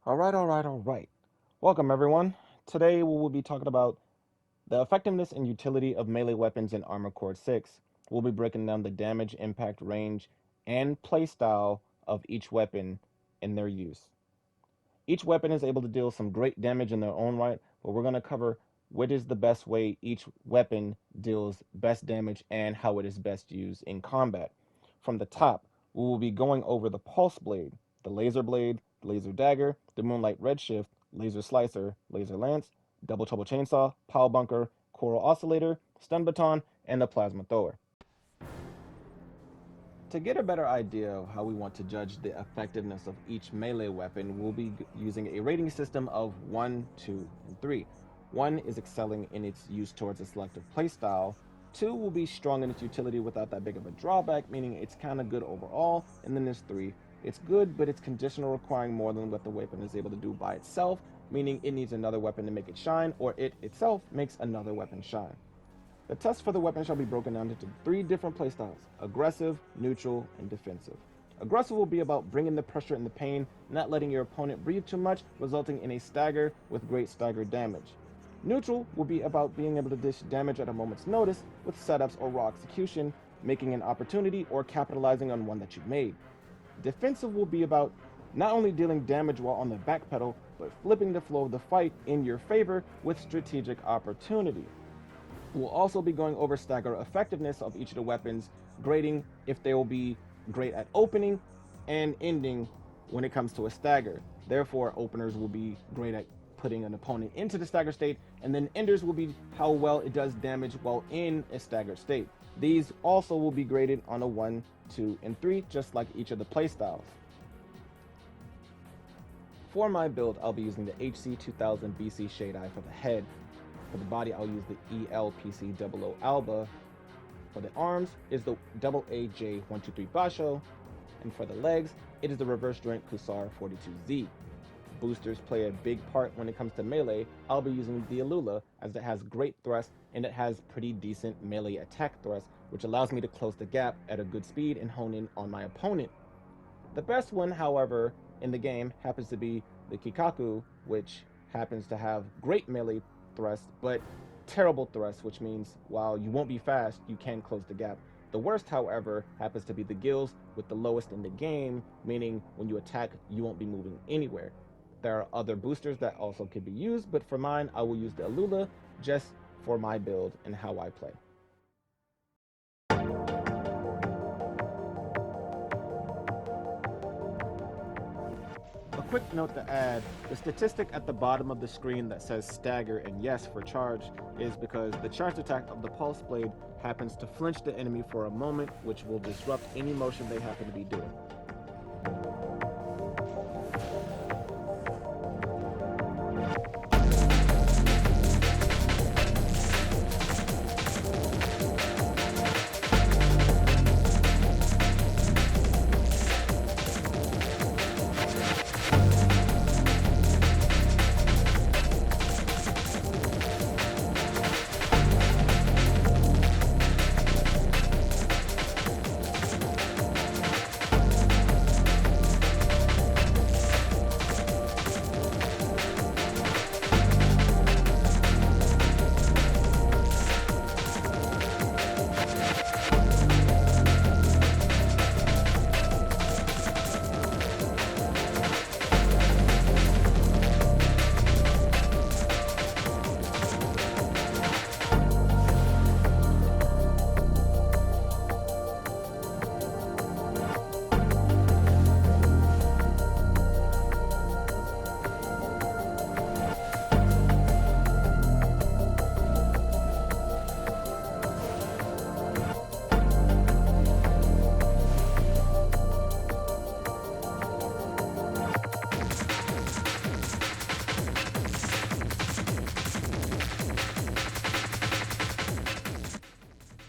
All right. Welcome, everyone. Today we will be talking about the effectiveness and utility of melee weapons in Armored Core 6. We'll be breaking down the damage, impact, range, and playstyle of each weapon in their use. Each weapon is able to deal some great damage in their own right, but we're going to cover what is the best way each weapon deals best damage and how it is best used in combat. From the top, we will be going over the Pulse Blade, the Laser Blade, the Laser Dagger, the Moonlight Redshift, Laser Slicer, Laser Lance, Double Trouble Chainsaw, Pow Bunker, Coral Oscillator, Stun Baton, and the Plasma Thrower. To get a better idea of how we want to judge the effectiveness of each melee weapon, we'll be using a rating system of 1, 2, and 3. 1 is excelling in its use towards a selective playstyle. 2 will be strong in its utility without that big of a drawback, meaning it's kind of good overall. And then there's 3. It's good, but it's conditional, requiring more than what the weapon is able to do by itself, meaning it needs another weapon to make it shine, or it itself makes another weapon shine. The test for the weapon shall be broken down into 3 different playstyles: aggressive, neutral, and defensive. Aggressive will be about bringing the pressure and the pain, not letting your opponent breathe too much, resulting in a stagger with great stagger damage. Neutral will be about being able to dish damage at a moment's notice with setups or raw execution, making an opportunity or capitalizing on one that you've made. Defensive will be about not only dealing damage while on the back pedal, but flipping the flow of the fight in your favor with strategic opportunity. We'll also be going over stagger effectiveness of each of the weapons, grading if they will be great at opening and ending when it comes to a stagger. Therefore, openers will be great at putting an opponent into the stagger state, and then enders will be how well it does damage while in a staggered state. These also will be graded on a 1, 2, and 3, just like each of the playstyles. For my build, I'll be using the HC 2000 BC Shade Eye for the head. For the body, I'll use the ELPC00 Alba. For the arms, is the AAJ123 Basho. And for the legs, it is the reverse joint Kusar 42Z. Boosters play a big part when it comes to melee. I'll be using the Alula, as it has great thrust and it has pretty decent melee attack thrust, which allows me to close the gap at a good speed and hone in on my opponent. The best one, however, in the game happens to be the Kikaku, which happens to have great melee thrust, but terrible thrust, which means while you won't be fast, you can close the gap. The worst, however, happens to be the Gills with the lowest in the game, meaning when you attack, you won't be moving anywhere. There are other boosters that also could be used, but for mine, I will use the Alula just for my build and how I play. A quick note to add, the statistic at the bottom of the screen that says stagger and yes for charge is because the charge attack of the Pulse Blade happens to flinch the enemy for a moment, which will disrupt any motion they happen to be doing.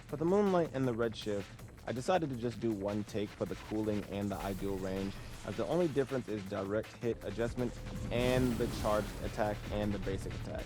For the Moonlight and the Redshift, I decided to just do one take for the cooling and the ideal range, as the only difference is direct hit adjustment and the charged attack and the basic attack.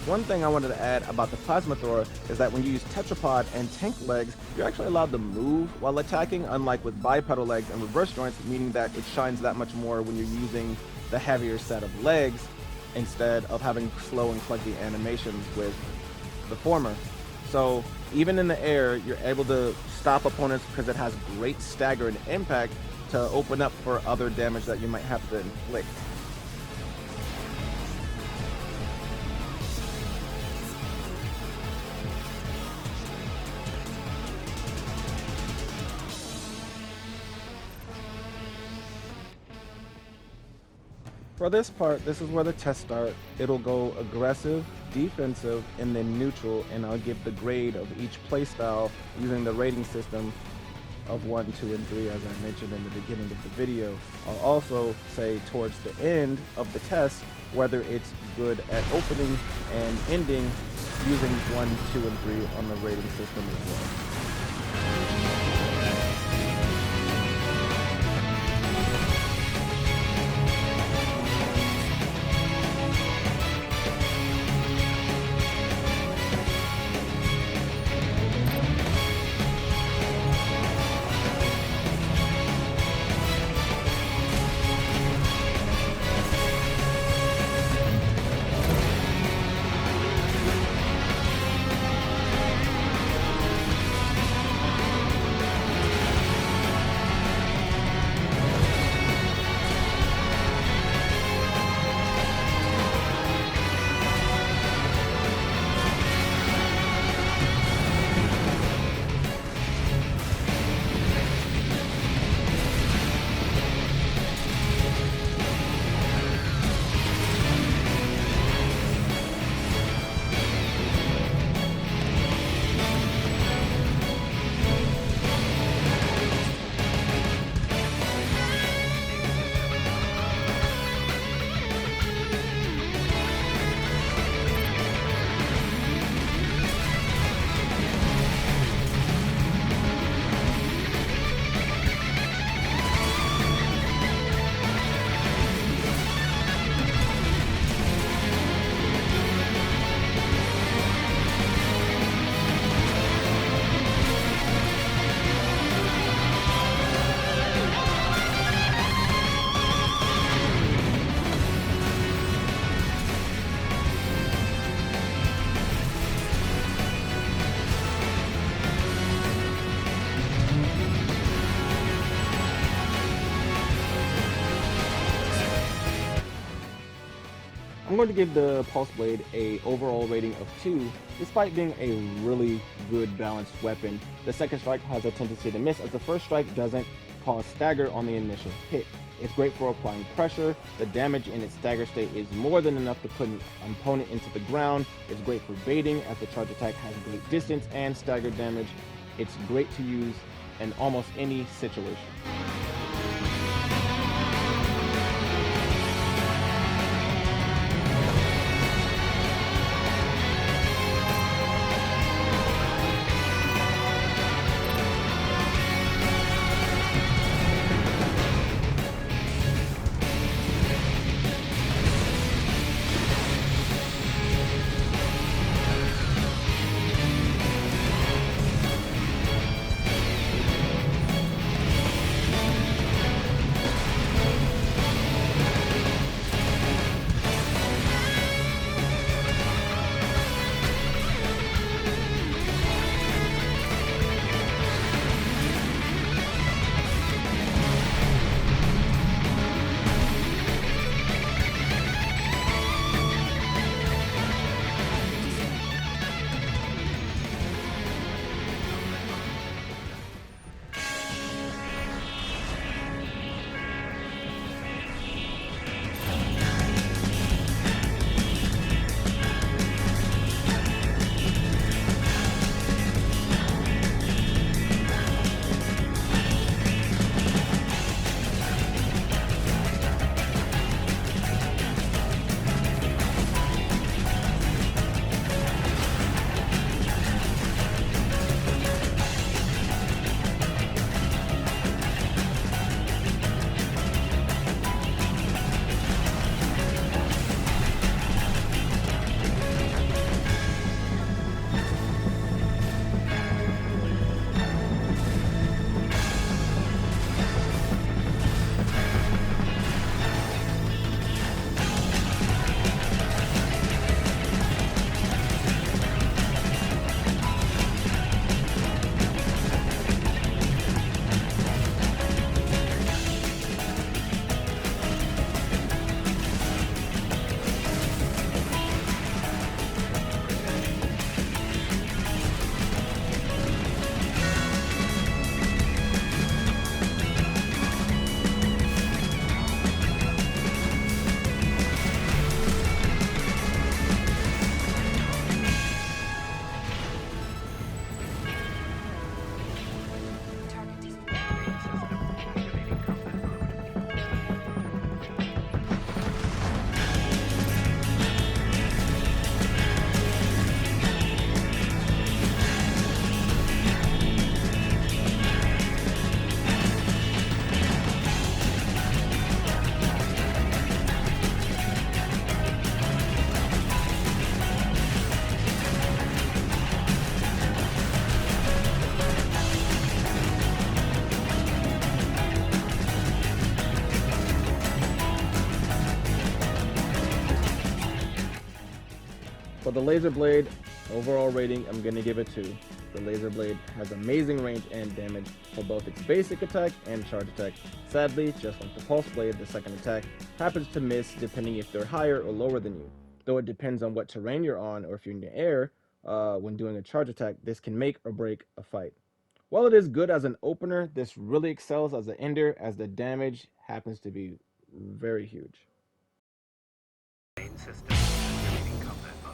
One thing I wanted to add about the Plasma Thrower is that when you use Tetrapod and Tank legs, you're actually allowed to move while attacking, unlike with bipedal legs and reverse joints, meaning that it shines that much more when you're using the heavier set of legs instead of having slow and clunky animations with the former. So even in the air, you're able to stop opponents because it has great stagger and impact to open up for other damage that you might have to inflict. For this part, this is where the tests start. It'll go aggressive, defensive, and then neutral, and I'll give the grade of each playstyle using the rating system of 1, 2, and 3 as I mentioned in the beginning of the video. I'll also say towards the end of the test whether it's good at opening and ending using 1, 2, and 3 on the rating system as well. going to give the Pulse Blade a overall rating of 2, despite being a really good balanced weapon. The second strike has a tendency to miss, as the first strike doesn't cause stagger on the initial hit. It's great for applying pressure. The damage in its stagger state is more than enough to put an opponent into the ground. It's great for baiting, as the charge attack has great distance and stagger damage. It's great to use in almost any situation. For the Laser Blade, overall rating, I'm going to give it 2. The Laser Blade has amazing range and damage for both its basic attack and charge attack. Sadly, just like the Pulse Blade, the second attack happens to miss depending if they're higher or lower than you. Though it depends on what terrain you're on, or if you're in the air, when doing a charge attack, this can make or break a fight. While it is good as an opener, this really excels as an ender, as the damage happens to be very huge. Main system activating combat mode.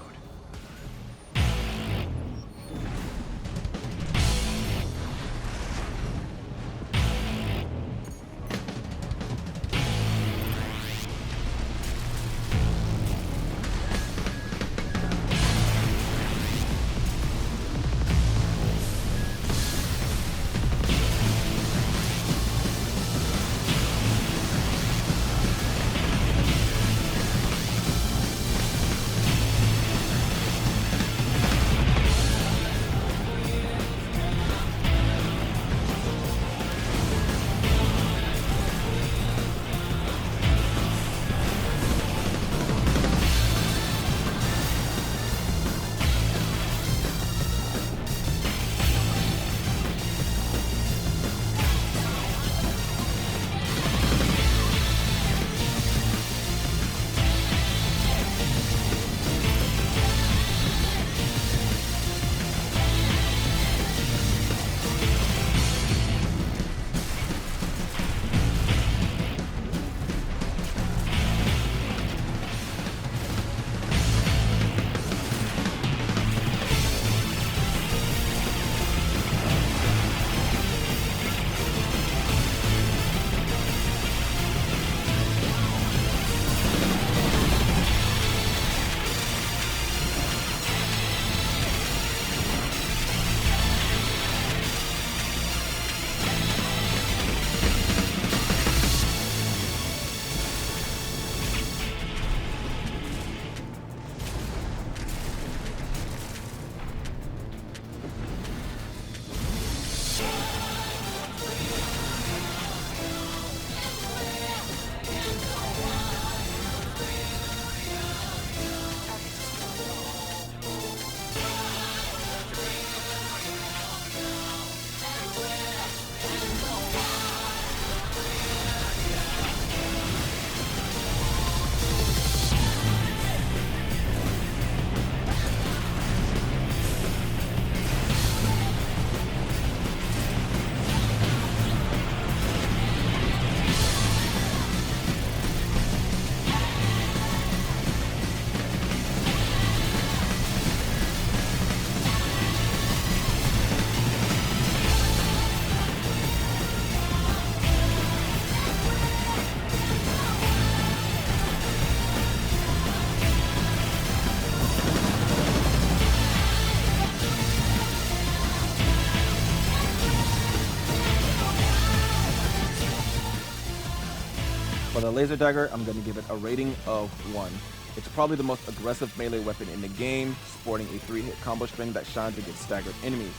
For the laser dagger, I'm going to give it a rating of 1. It's probably the most aggressive melee weapon in the game, sporting a 3-hit combo string that shines against staggered enemies.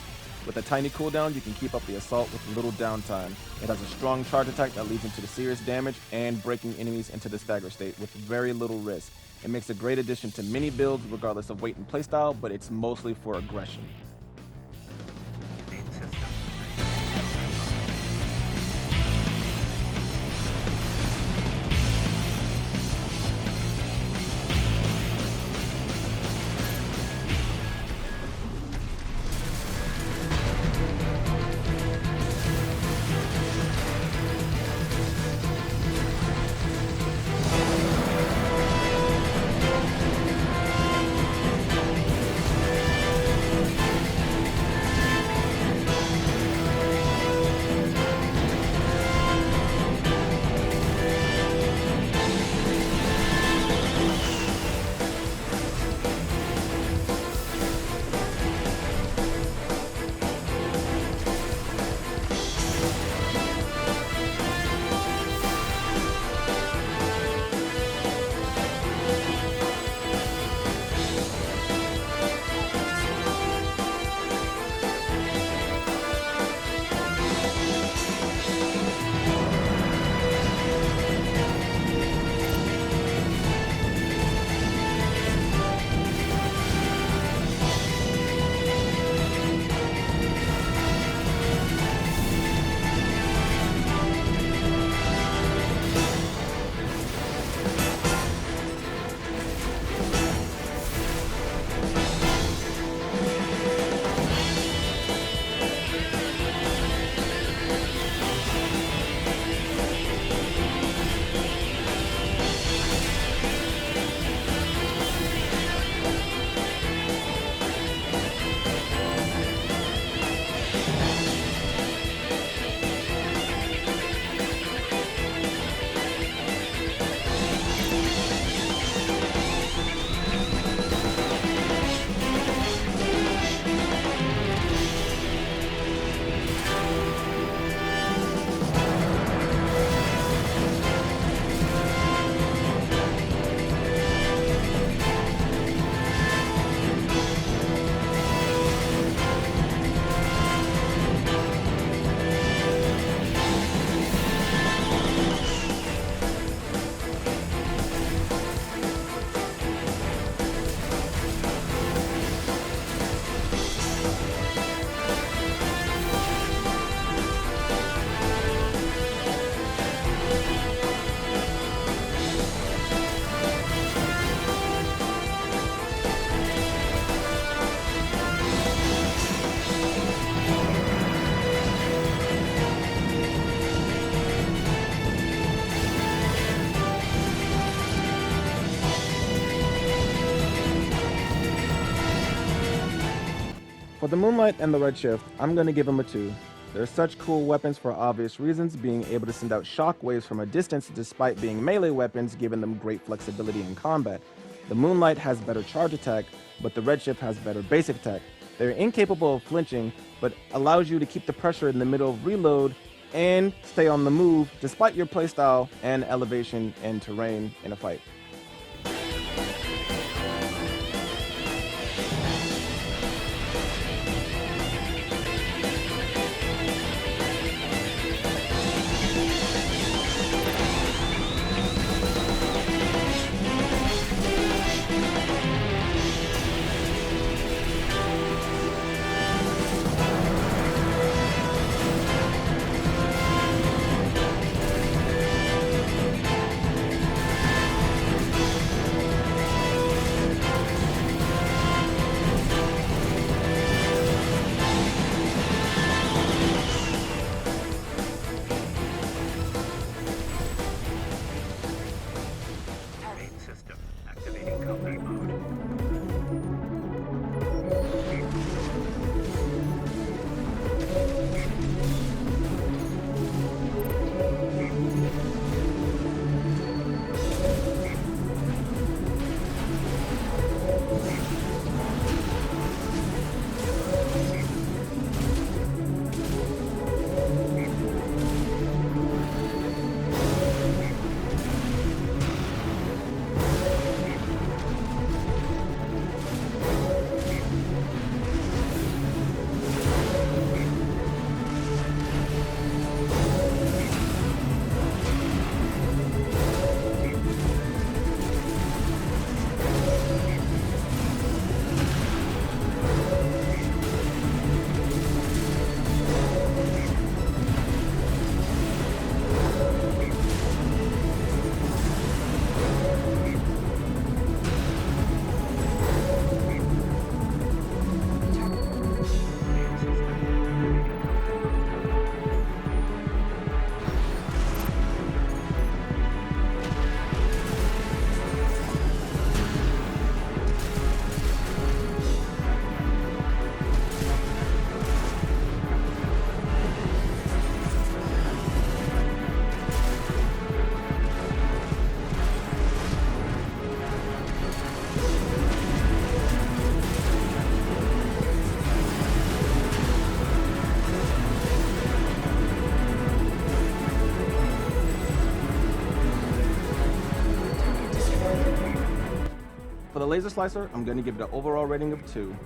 With a tiny cooldown, you can keep up the assault with little downtime. It has a strong charge attack that leads into the serious damage and breaking enemies into the stagger state with very little risk. It makes a great addition to many builds regardless of weight and playstyle, but it's mostly for aggression. Main system. For the Moonlight and the Redshift, I'm going to give them a 2. They're such cool weapons for obvious reasons, being able to send out shockwaves from a distance despite being melee weapons, giving them great flexibility in combat. The Moonlight has better charge attack, but the Redshift has better basic attack. They're incapable of flinching, but allows you to keep the pressure in the middle of reload and stay on the move despite your playstyle and elevation and terrain in a fight. For the laser slicer, I'm going to give it an overall rating of 2.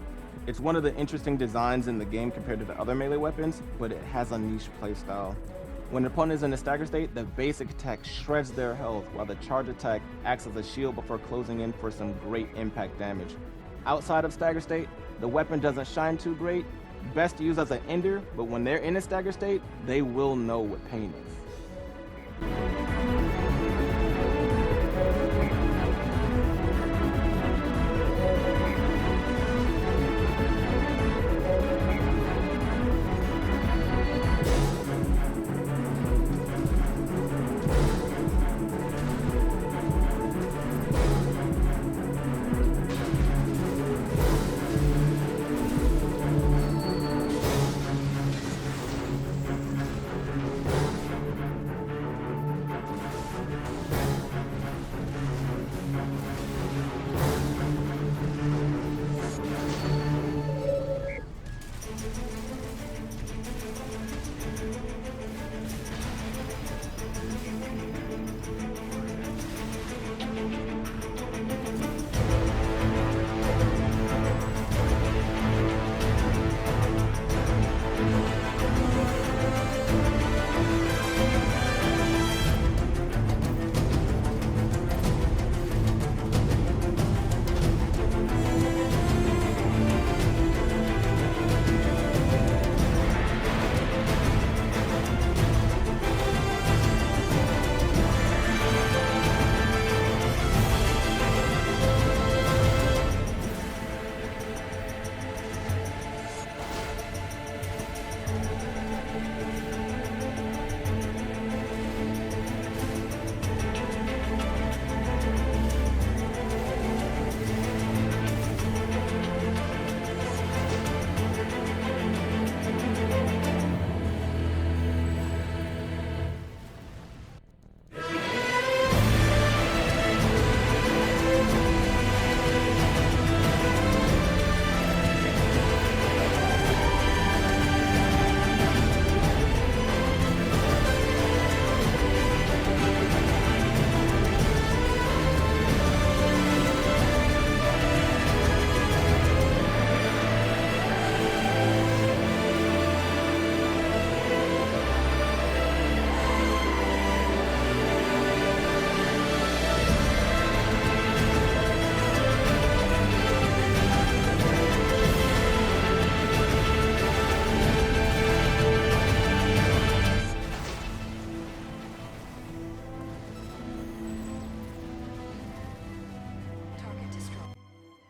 It's one of the interesting designs in the game compared to the other melee weapons, but it has a niche playstyle. When an opponent is in a stagger state, the basic attack shreds their health, while the charge attack acts as a shield before closing in for some great impact damage. Outside of stagger state, the weapon doesn't shine too great, best to use as an ender, but when they're in a stagger state, they will know what pain is.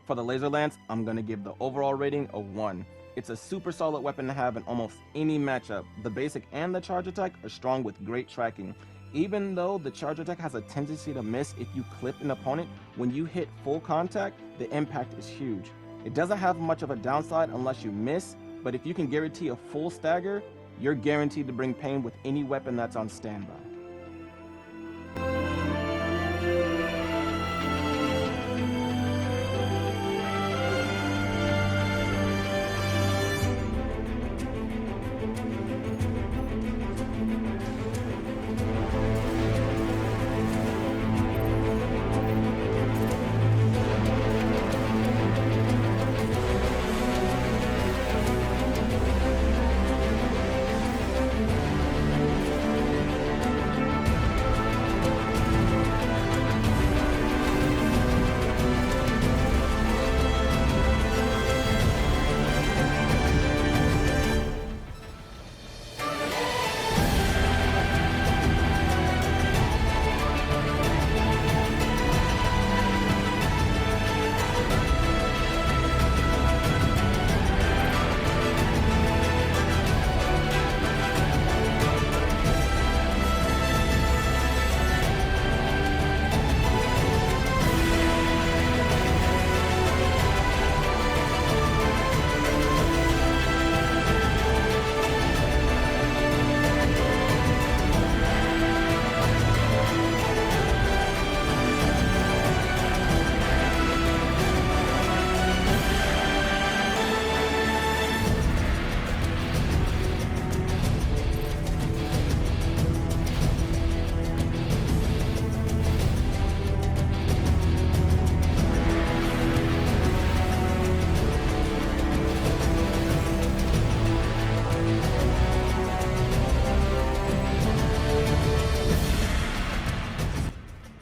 For the laser lance, I'm going to give the overall rating a 1. It's a super solid weapon to have in almost any matchup. The basic and the charge attack are strong with great tracking. Even though the charge attack has a tendency to miss if you clip an opponent, when you hit full contact, the impact is huge. It doesn't have much of a downside unless you miss, but if you can guarantee a full stagger, you're guaranteed to bring pain with any weapon that's on standby.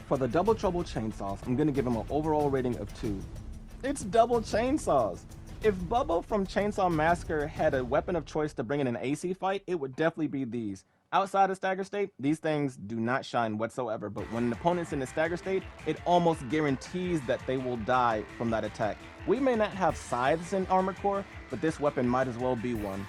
For the double trouble chainsaws, I'm gonna give him an overall rating of 2. It's double chainsaws. If Bubba from Chainsaw Massacre had a weapon of choice to bring in an AC fight, it would definitely be these. Outside of stagger state, these things do not shine whatsoever, but when an opponent's in a stagger state, it almost guarantees that they will die from that attack. We may not have scythes in Armored Core, but this weapon might as well be one.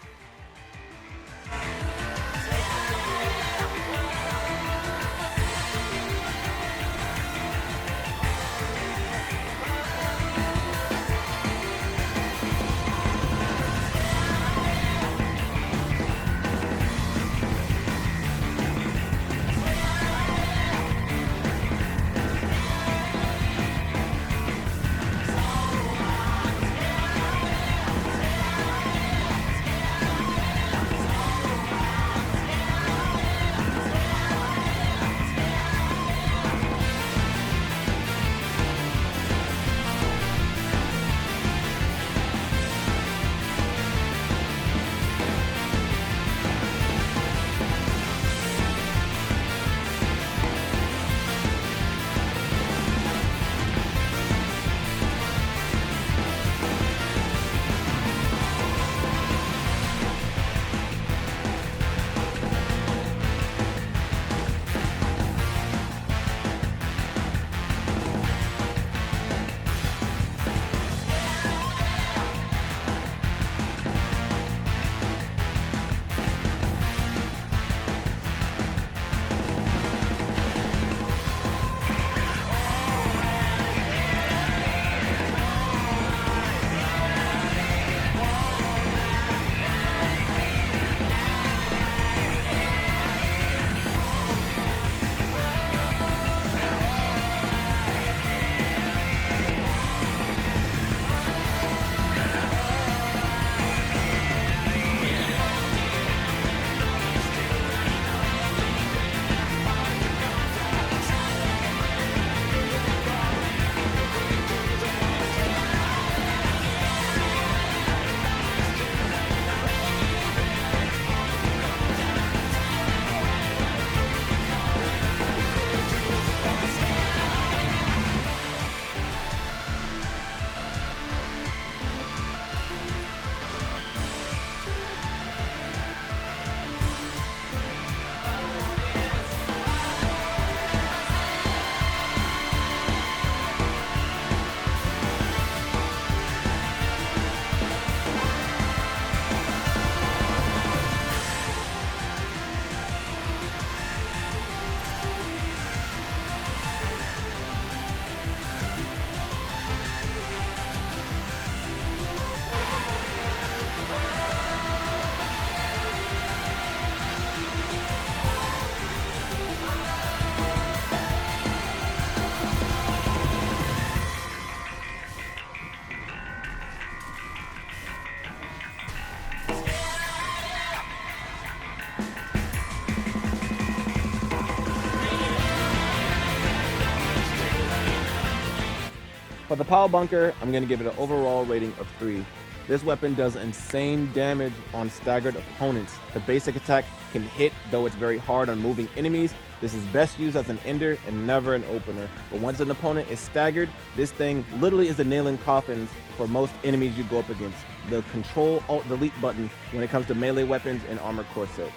For the Power Bunker, I'm going to give it an overall rating of 3. This weapon does insane damage on staggered opponents. The basic attack can hit, though it's very hard on moving enemies. This is best used as an ender and never an opener. But once an opponent is staggered, this thing literally is a nail in coffins for most enemies you go up against. The Control-Alt-Delete button when it comes to melee weapons in Armored Core 6.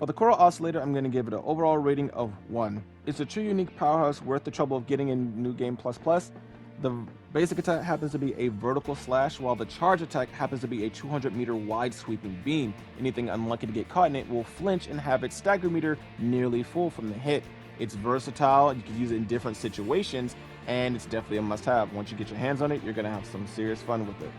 the Coral Oscillator, I'm going to give it an overall rating of 1. It's a true unique powerhouse worth the trouble of getting in New Game Plus Plus. The basic attack happens to be a vertical slash, while the charge attack happens to be a 200-meter wide sweeping beam. Anything unlucky to get caught in it will flinch and have its stagger meter nearly full from the hit. It's versatile, you can use it in different situations, and it's definitely a must-have. Once you get your hands on it, you're going to have some serious fun with it.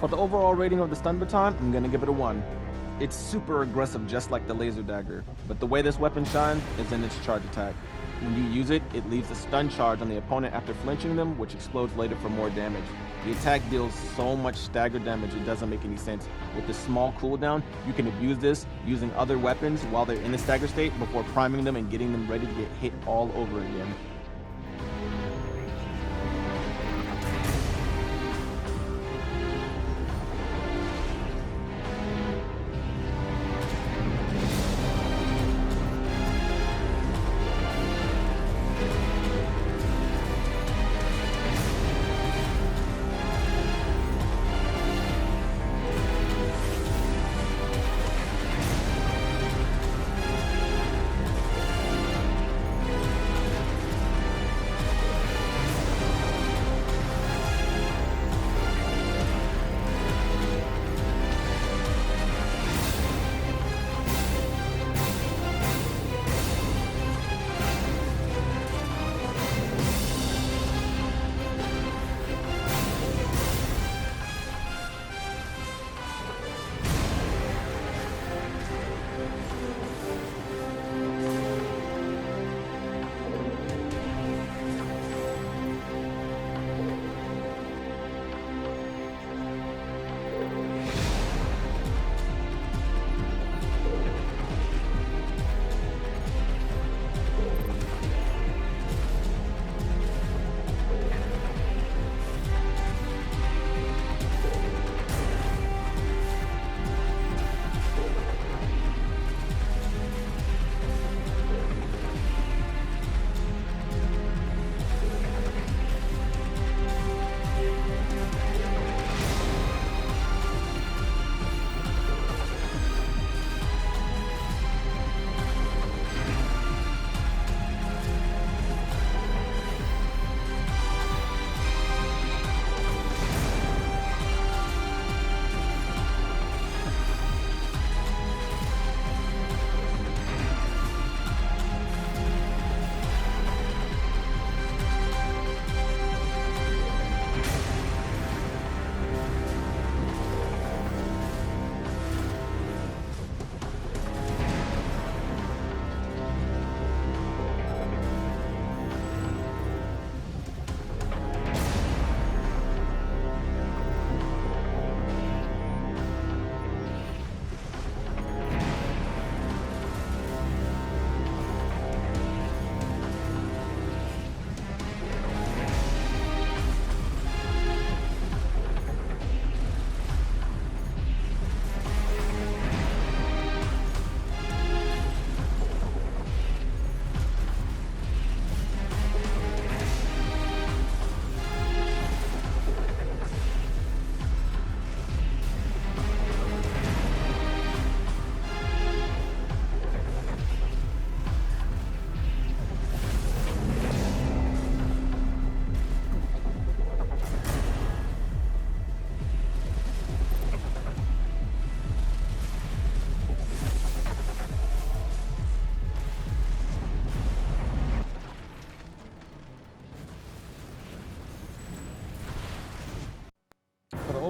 For the overall rating of the stun baton, I'm gonna give it a 1. It's super aggressive just like the laser dagger, but the way this weapon shines is in its charge attack. When you use it, it leaves a stun charge on the opponent after flinching them, which explodes later for more damage. The attack deals so much stagger damage it doesn't make any sense. With this small cooldown, you can abuse this using other weapons while they're in a stagger state before priming them and getting them ready to get hit all over again.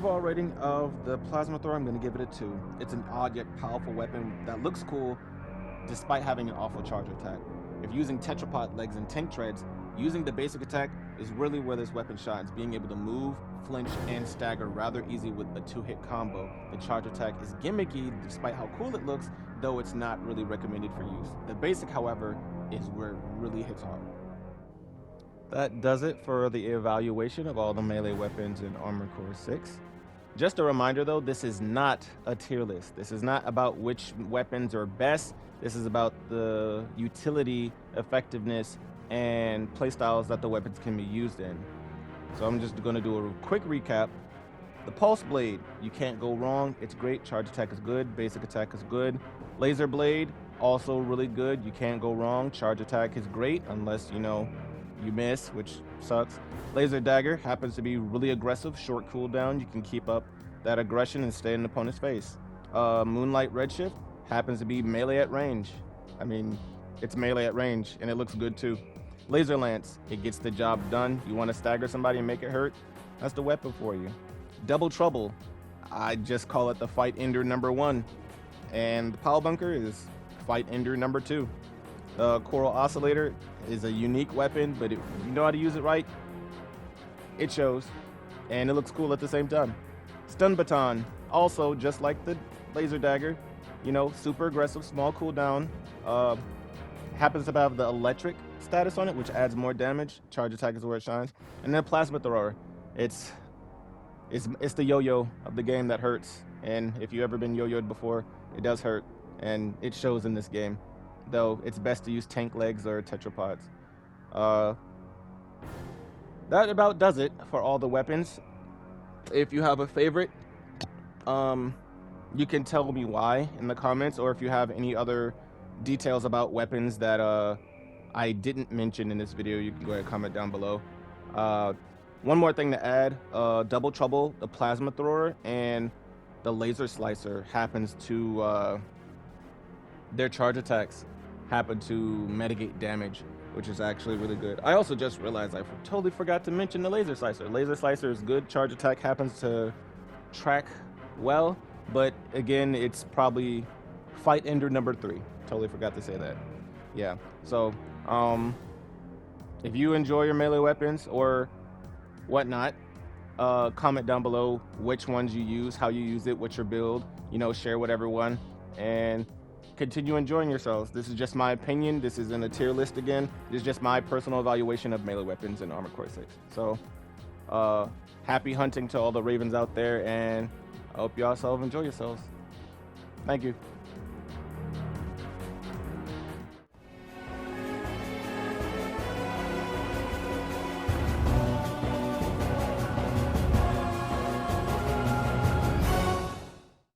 overall rating of the Plasma Thrower, I'm going to give it a 2. It's an odd yet powerful weapon that looks cool despite having an awful charge attack. If using tetrapod legs and tank treads, using the basic attack is really where this weapon shines, being able to move, flinch, and stagger rather easy with a 2-hit combo. The charge attack is gimmicky despite how cool it looks, though it's not really recommended for use. The basic, however, is where it really hits hard. That does it for the evaluation of all the melee weapons in Armored Core 6. Just a reminder though, this is not a tier list. This is not about which weapons are best. This is about the utility, effectiveness, and playstyles that the weapons can be used in. So I'm just going to do a quick recap. The Pulse Blade, you can't go wrong. It's great. Charge attack is good. Basic attack is good. Laser Blade, also really good. You can't go wrong. Charge attack is great unless, you miss, which sucks. Laser Dagger happens to be really aggressive, short cooldown. You can keep up that aggression and stay in the opponent's face. Moonlight Redshift happens to be melee at range. I mean, it's melee at range, and it looks good too. Laser Lance, it gets the job done. You want to stagger somebody and make it hurt? That's the weapon for you. Double Trouble, I just call it the Fight Ender #1. And the Power Bunker is Fight Ender #2. The Coral Oscillator is a unique weapon, but if you know how to use it right, it shows. And it looks cool at the same time. Stun Baton, also just like the Laser Dagger, super aggressive, small cooldown. Happens to have the electric status on it, which adds more damage. Charge attack is where it shines. And then Plasma Thrower, it's the yo-yo of the game that hurts. And if you've ever been yo-yoed before, it does hurt, and it shows in this game. Though it's best to use tank legs or tetrapods. That about does it for all the weapons. If you have a favorite, you can tell me why in the comments, or if you have any other details about weapons that I didn't mention in this video, you can go ahead and comment down below. One more thing to add, Double Trouble, the Plasma Thrower, and the Laser Slicer happens to, their charge attacks happen to mitigate damage, which is actually really good. I also just realized I totally forgot to mention the Laser Slicer. Laser Slicer is good. Charge attack happens to track well, but again, it's probably Fight Ender #3. Totally forgot to say that. Yeah, so if you enjoy your melee weapons or whatnot, comment down below which ones you use, how you use it, what's your build, share with everyone, and continue enjoying yourselves. This is just my opinion. This isn't a tier list again. This is just my personal evaluation of melee weapons in Armored Core 6. So happy hunting to all the Ravens out there, and I hope you also enjoy yourselves. Thank you.